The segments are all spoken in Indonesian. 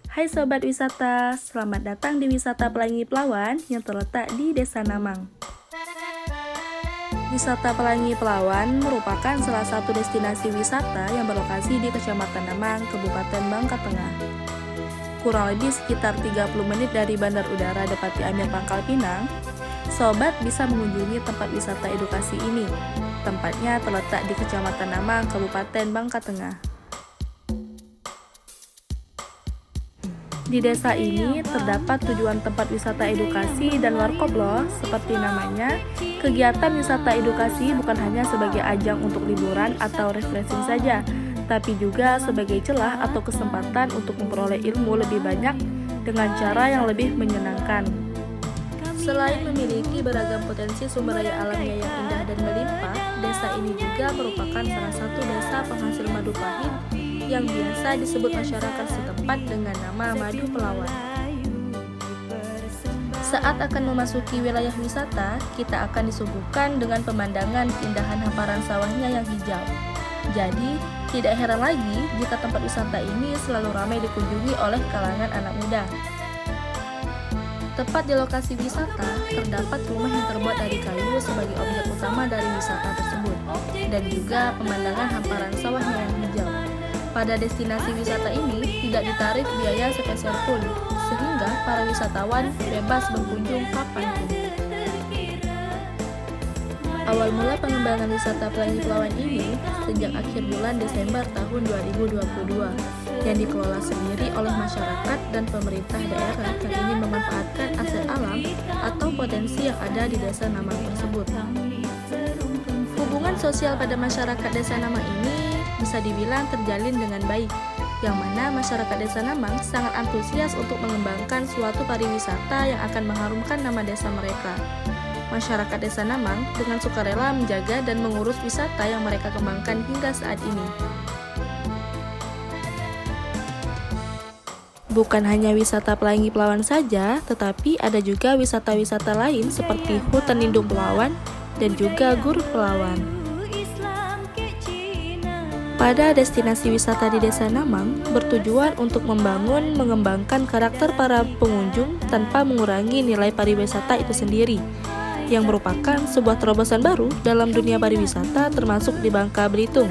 Hai Sobat Wisata, selamat datang di Wisata Pelangi Pelawan yang terletak di Desa Namang. Wisata Pelangi Pelawan merupakan salah satu destinasi wisata yang berlokasi di Kecamatan Namang, Kabupaten Bangka Tengah. Kurang lebih sekitar 30 menit dari Bandar Udara Depati Amir Pangkal Pinang, Sobat bisa mengunjungi tempat wisata edukasi ini. Tempatnya terletak di Kecamatan Namang, Kabupaten Bangka Tengah. Di desa ini terdapat tujuan tempat wisata edukasi dan warkop loh. Seperti namanya, kegiatan wisata edukasi bukan hanya sebagai ajang untuk liburan atau refreshing saja, tapi juga sebagai celah atau kesempatan untuk memperoleh ilmu lebih banyak dengan cara yang lebih menyenangkan. Selain memiliki beragam potensi sumber daya alamnya yang indah dan melimpah, desa ini juga merupakan salah satu desa penghasil madu pahit yang biasa disebut masyarakat setempat dengan nama Madu Pelawan. Saat akan memasuki wilayah wisata, kita akan disuguhkan dengan pemandangan keindahan hamparan sawahnya yang hijau. Jadi, tidak heran lagi jika tempat wisata ini selalu ramai dikunjungi oleh kalangan anak muda. Tepat di lokasi wisata, terdapat rumah yang terbuat dari kayu sebagai objek utama dari wisata tersebut, dan juga pemandangan hamparan sawahnya yang hijau. Pada destinasi wisata ini tidak ditarik biaya sepeser pun, sehingga para wisatawan bebas berkunjung kapanpun. Awal mula pengembangan wisata Pelangi Pelawan ini sejak akhir bulan Desember tahun 2022, yang dikelola sendiri oleh masyarakat dan pemerintah daerah yang ingin memanfaatkan aset alam atau potensi yang ada di desa Namang tersebut. Hubungan sosial pada masyarakat desa Namang ini bisa dibilang terjalin dengan baik, yang mana masyarakat desa Namang sangat antusias untuk mengembangkan suatu pariwisata yang akan mengharumkan nama desa mereka. Masyarakat desa Namang dengan sukarela menjaga dan mengurus wisata yang mereka kembangkan hingga saat ini. Bukan hanya wisata Pelangi Pelawan saja, tetapi ada juga wisata-wisata lain seperti Hutan Lindung Pelawan dan juga Gurun Pelawan. Pada destinasi wisata di Desa Namang bertujuan untuk mengembangkan karakter para pengunjung tanpa mengurangi nilai pariwisata itu sendiri, yang merupakan sebuah terobosan baru dalam dunia pariwisata termasuk di Bangka Belitung,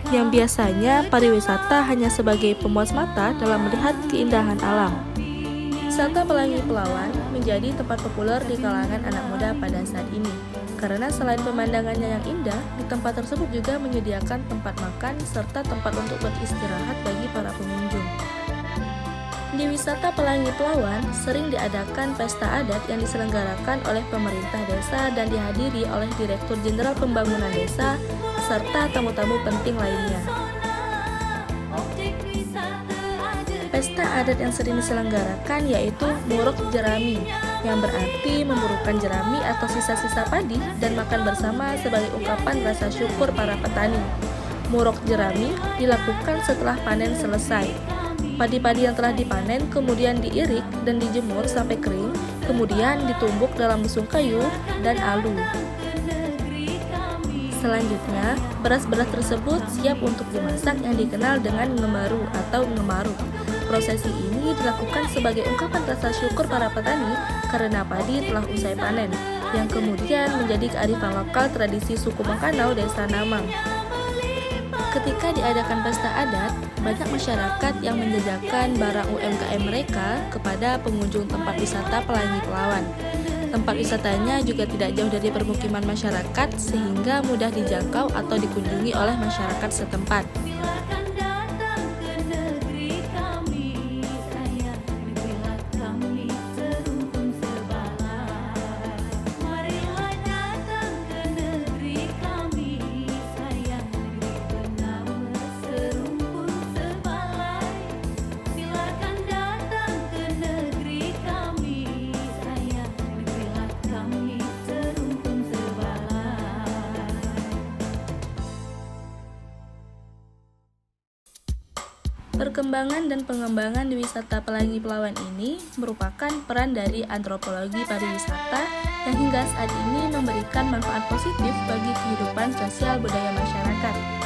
yang biasanya pariwisata hanya sebagai pemuas mata dalam melihat keindahan alam. Wisata Pelangi Pelawan menjadi tempat populer di kalangan anak muda pada saat ini, karena selain pemandangannya yang indah, di tempat tersebut juga menyediakan tempat makan serta tempat untuk beristirahat bagi para pengunjung. Di wisata Pelangi Pelawan sering diadakan pesta adat yang diselenggarakan oleh pemerintah desa dan dihadiri oleh Direktur Jenderal Pembangunan Desa serta tamu-tamu penting lainnya. Pesta adat yang sering diselenggarakan yaitu Murok Jerami, yang berarti memburukan jerami atau sisa-sisa padi dan makan bersama sebagai ungkapan rasa syukur para petani. Murok jerami dilakukan setelah panen selesai. Padi-padi yang telah dipanen kemudian diirik dan dijemur sampai kering, kemudian ditumbuk dalam busung kayu dan alu. Selanjutnya, beras-beras tersebut siap untuk dimasak yang dikenal dengan ngemaru atau ngemaruk. Prosesi ini dilakukan sebagai ungkapan rasa syukur para petani karena padi telah usai panen, yang kemudian menjadi kearifan lokal tradisi suku Bangkanau Desa Namang. Ketika diadakan pesta adat, banyak masyarakat yang menjajakan barang UMKM mereka kepada pengunjung tempat wisata Pelangi Pelawan. Tempat wisatanya juga tidak jauh dari permukiman masyarakat sehingga mudah dijangkau atau dikunjungi oleh masyarakat setempat. Perkembangan dan pengembangan di wisata Pelangi Pelawan ini merupakan peran dari antropologi pariwisata yang hingga saat ini memberikan manfaat positif bagi kehidupan sosial budaya masyarakat.